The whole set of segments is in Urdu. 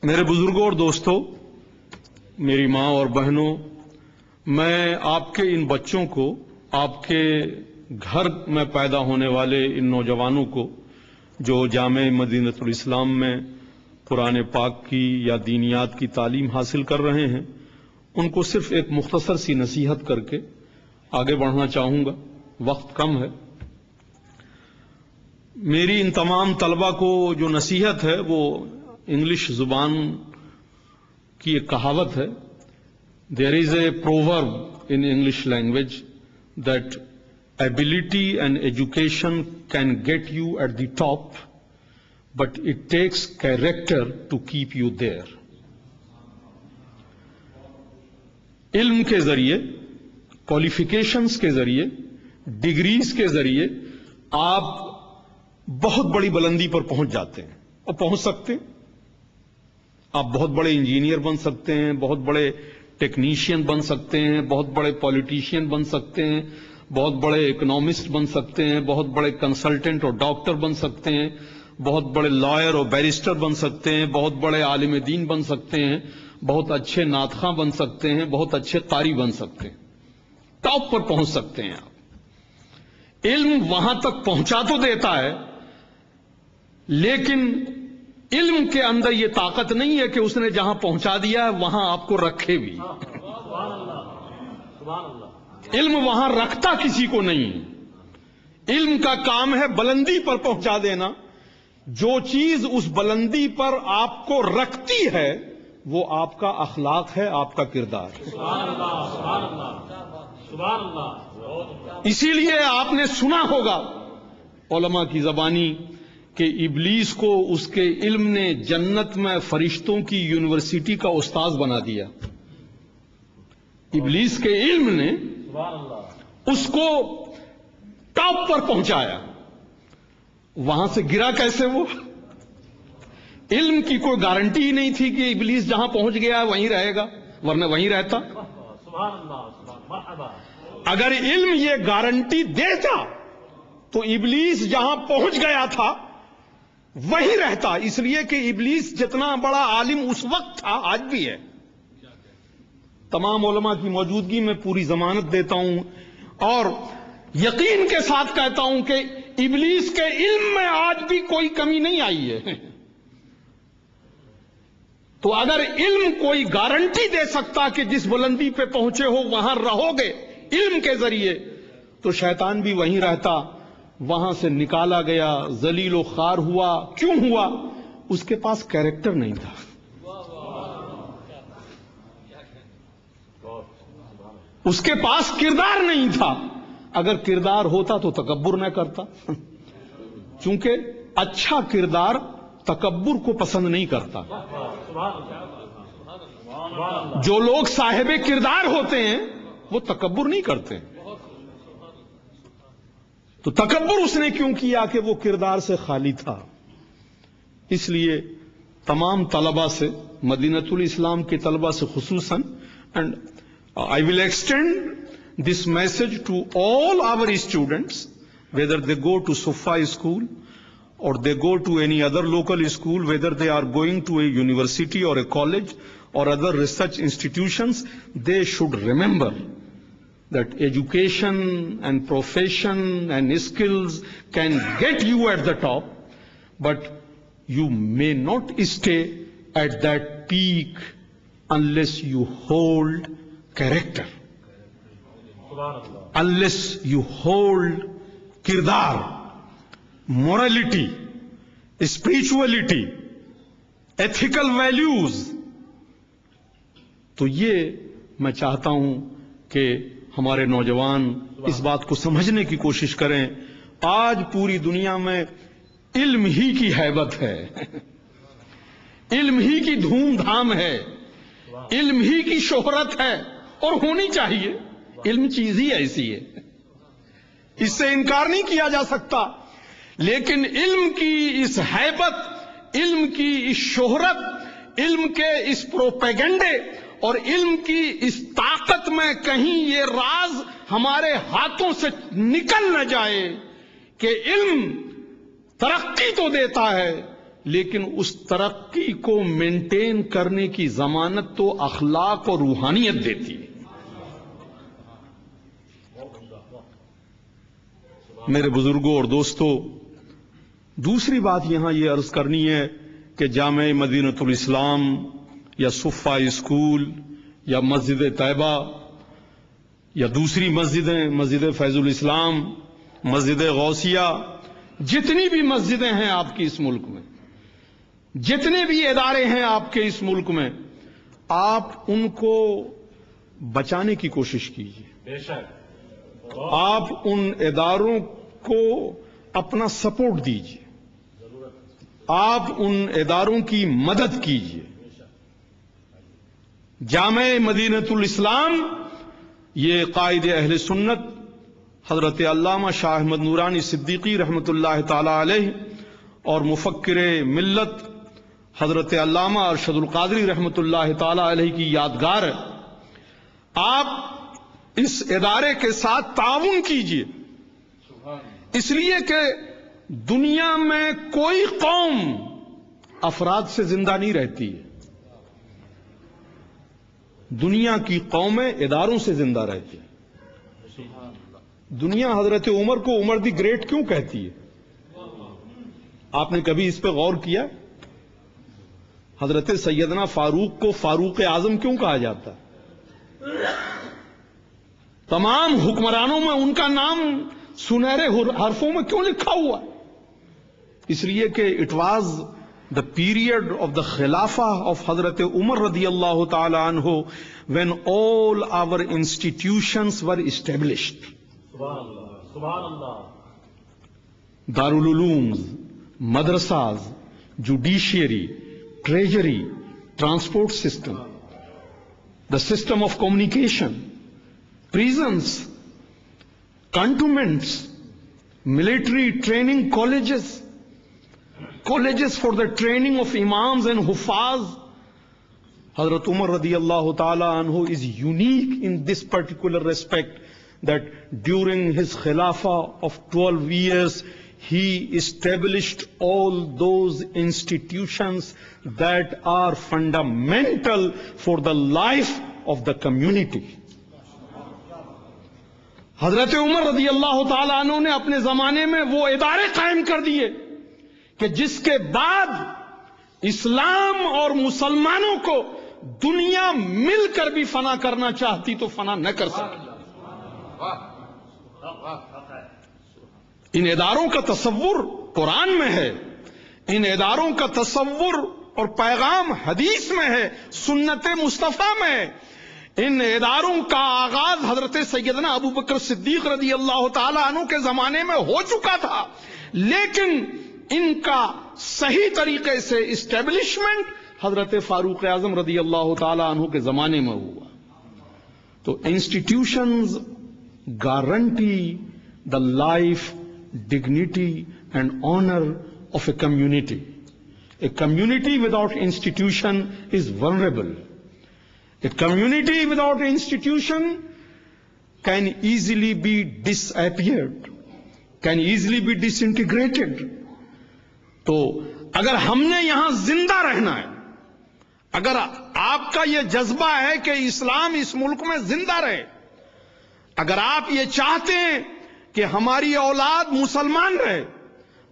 میرے بزرگوں اور دوستوں، میری ماں اور بہنوں، میں آپ کے ان بچوں کو، آپ کے گھر میں پیدا ہونے والے ان نوجوانوں کو جو جامع مدینۃ الاسلام میں قرآن پاک کی یا دینیات کی تعلیم حاصل کر رہے ہیں، ان کو صرف ایک مختصر سی نصیحت کر کے آگے بڑھنا چاہوں گا۔ وقت کم ہے۔ میری ان تمام طلبہ کو جو نصیحت ہے وہ انگلش زبان کی ایک کہاوت ہے۔ There is a proverb in English language that ability and education can get you at the top, but it takes character to keep you there. علم کے ذریعے، کوالیفیکیشنز کے ذریعے، ڈگریز کے ذریعے آپ بہت بڑی بلندی پر پہنچ جاتے ہیں اور پہنچ سکتے ہیں۔ آپ بہت بڑے انجینئر بن سکتے ہیں، بہت بڑے ٹیکنیشین بن سکتے ہیں، بہت بڑے پولیٹیشین بن سکتے ہیں، بہت بڑے اکنامسٹ بن سکتے ہیں، بہت بڑے کنسلٹنٹ اور ڈاکٹر بن سکتے ہیں، بہت بڑے لائر اور بیرسٹر بن سکتے ہیں، بہت بڑے عالم دین بن سکتے ہیں، بہت اچھے ناطخواں بن سکتے ہیں، بہت اچھے قاری بن سکتے ہیں، ٹاپ پر پہنچ سکتے ہیں آپ۔ علم وہاں تک پہنچا تو دیتا ہے، لیکن علم کے اندر یہ طاقت نہیں ہے کہ اس نے جہاں پہنچا دیا ہے وہاں آپ کو رکھے بھی۔ علم وہاں رکھتا کسی کو نہیں۔ علم کا کام ہے بلندی پر پہنچا دینا۔ جو چیز اس بلندی پر آپ کو رکھتی ہے وہ آپ کا اخلاق ہے، آپ کا کردار ہے۔ اسی لیے آپ نے سنا ہوگا علماء کی زبانی کہ ابلیس کو اس کے علم نے جنت میں فرشتوں کی یونیورسٹی کا استاذ بنا دیا۔ ابلیس کے علم نے اس کو ٹاپ پر پہنچایا۔ وہاں سے گرا کیسے وہ؟ علم کی کوئی گارنٹی ہی نہیں تھی کہ ابلیس جہاں پہنچ گیا وہیں رہے گا، ورنہ وہیں رہتا۔ اگر علم یہ گارنٹی دیتا تو ابلیس جہاں پہنچ گیا تھا وہی رہتا، اس لیے کہ ابلیس جتنا بڑا عالم اس وقت تھا آج بھی ہے۔ تمام علماء کی موجودگی میں پوری ضمانت دیتا ہوں اور یقین کے ساتھ کہتا ہوں کہ ابلیس کے علم میں آج بھی کوئی کمی نہیں آئی ہے۔ تو اگر علم کوئی گارنٹی دے سکتا کہ جس بلندی پہ پہنچے ہو وہاں رہو گے علم کے ذریعے، تو شیطان بھی وہیں رہتا۔ وہاں سے نکالا گیا، ذلیل و خوار ہوا۔ کیوں ہوا؟ اس کے پاس کیریکٹر نہیں تھا۔ اس کے پاس کردار نہیں تھا۔ اگر کردار ہوتا تو تکبر نہ کرتا، چونکہ اچھا کردار تکبر کو پسند نہیں کرتا۔ جو لوگ صاحب کردار ہوتے ہیں وہ تکبر نہیں کرتے۔ تو تکبر اس نے کیوں کیا کہ وہ کردار سے خالی تھا۔ اس لیے تمام طلبہ سے، مدینۃ الاسلام کے طلبہ سے خصوصاً، and I will extend this message to all our students, whether they go to Sufa school or they go to any other local school, whether they are going to a university or a college or other research institutions, they should remember that education and profession and skills can get you at the top, but you may not stay at that peak unless you hold character, unless you hold kirdar, morality, spirituality, ethical values۔ تو یہ میں چاہتا ہوں کہ ہمارے نوجوان اس بات کو سمجھنے کی کوشش کریں۔ آج پوری دنیا میں علم ہی کی ہیبت ہے، علم ہی کی دھوم دھام ہے، علم ہی کی شہرت ہے، اور ہونی چاہیے۔ علم چیز ہی ایسی ہے، اس سے انکار نہیں کیا جا سکتا۔ لیکن علم کی اس ہیبت، علم کی اس شہرت، علم کے اس پروپیگنڈے اور علم کی اس طاقت میں کہیں یہ راز ہمارے ہاتھوں سے نکل نہ جائے کہ علم ترقی تو دیتا ہے لیکن اس ترقی کو مینٹین کرنے کی ضمانت تو اخلاق اور روحانیت دیتی ہے. میرے بزرگوں اور دوستوں، دوسری بات یہاں یہ عرض کرنی ہے کہ جامع مدینۃ الاسلام یا صفہ اسکول یا مسجد طیبہ یا دوسری مسجدیں، مسجد فیض الاسلام، مسجد غوثیہ، جتنی بھی مسجدیں ہیں آپ کی اس ملک میں، جتنے بھی ادارے ہیں آپ کے اس ملک میں، آپ ان کو بچانے کی کوشش کیجیے. بے شک آپ ان اداروں کو اپنا سپورٹ دیجیے، آپ ان اداروں کی مدد کیجیے. جامع مدینۃ الاسلام یہ قائد اہل سنت حضرت علامہ شاہ احمد نورانی صدیقی رحمۃ اللہ تعالی علیہ اور مفکر ملت حضرت علامہ ارشد القادری رحمۃ اللہ تعالی علیہ کی یادگار ہے. آپ اس ادارے کے ساتھ تعاون کیجیے، اس لیے کہ دنیا میں کوئی قوم افراد سے زندہ نہیں رہتی ہے. دنیا کی قومیں اداروں سے زندہ رہتی ہیں. دنیا حضرت عمر کو عمر دی گریٹ کیوں کہتی ہے؟ آپ نے کبھی اس پہ غور کیا؟ حضرت سیدنا فاروق کو فاروق اعظم کیوں کہا جاتا ہے؟ تمام حکمرانوں میں ان کا نام سنہرے حرفوں میں کیوں لکھا ہوا ہے؟ اس لیے کہ it was the period of the Khilafah of Hazrat Umar radiyallahu ta'ala anhu when all our institutions were established. Subhanallah, Subhanallah. Darul Ulooms, madrasas, judiciary, treasury, transport system, the system of communication, prisons, cantonments, military training colleges for the training of imams and huffaz. Hazrat Umar radiyallahu ta'ala anhu is unique in this particular respect that during his khilafah of 12 years, he established all those institutions that are fundamental for the life of the community. حضرت عمر رضی اللہ تعالیٰ عنہ نے اپنے زمانے میں وہ ادارے قائم کر دیے کہ جس کے بعد اسلام اور مسلمانوں کو دنیا مل کر بھی فنا کرنا چاہتی تو فنا نہ کر سکتی. ان اداروں کا تصور قرآن میں ہے، ان اداروں کا تصور اور پیغام حدیث میں ہے، سنت مصطفیٰ میں ہے. ان اداروں کا آغاز حضرت سیدنا ابو بکر صدیق رضی اللہ تعالی عنہ کے زمانے میں ہو چکا تھا، لیکن ان کا صحیح طریقے سے اسٹیبلشمنٹ حضرت فاروق اعظم رضی اللہ تعالی عنہ کے زمانے میں ہوا. تو institutions guarantee the life, dignity and honour of a community. A community without institution is vulnerable. A community without institution can easily be disappeared, can easily be disintegrated. تو اگر ہم نے یہاں زندہ رہنا ہے، اگر آپ کا یہ جذبہ ہے کہ اسلام اس ملک میں زندہ رہے، اگر آپ یہ چاہتے ہیں کہ ہماری اولاد مسلمان رہے،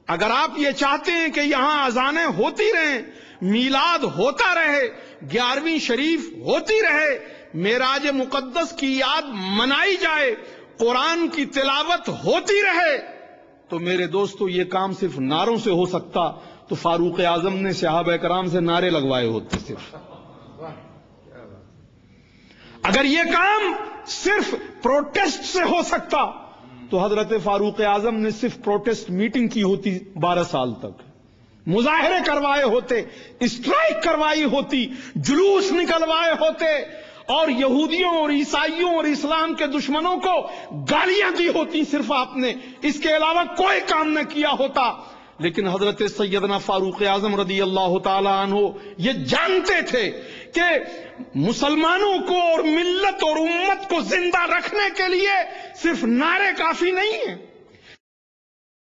اگر آپ یہ چاہتے ہیں کہ یہاں اذانیں ہوتی رہیں، میلاد ہوتا رہے، 11ویں شریف ہوتی رہے، معراج مقدس کی یاد منائی جائے، قرآن کی تلاوت ہوتی رہے، تو میرے دوستو یہ کام صرف نعروں سے ہو سکتا تو فاروق اعظم نے صحابہ کرام سے نعرے لگوائے ہوتے. صرف اگر یہ کام صرف پروٹیسٹ سے ہو سکتا تو حضرت فاروق اعظم نے صرف پروٹیسٹ میٹنگ کی ہوتی 12 سال تک، مظاہرے کروائے ہوتے، اسٹرائک کروائی ہوتی، جلوس نکلوائے ہوتے، اور یہودیوں اور عیسائیوں اور اسلام کے دشمنوں کو گالیاں دی ہوتی. صرف آپ نے اس کے علاوہ کوئی کام نہ کیا ہوتا. لیکن حضرت سیدنا فاروق اعظم رضی اللہ تعالی عنہ یہ جانتے تھے کہ مسلمانوں کو اور ملت اور امت کو زندہ رکھنے کے لیے صرف نعرے کافی نہیں ہیں.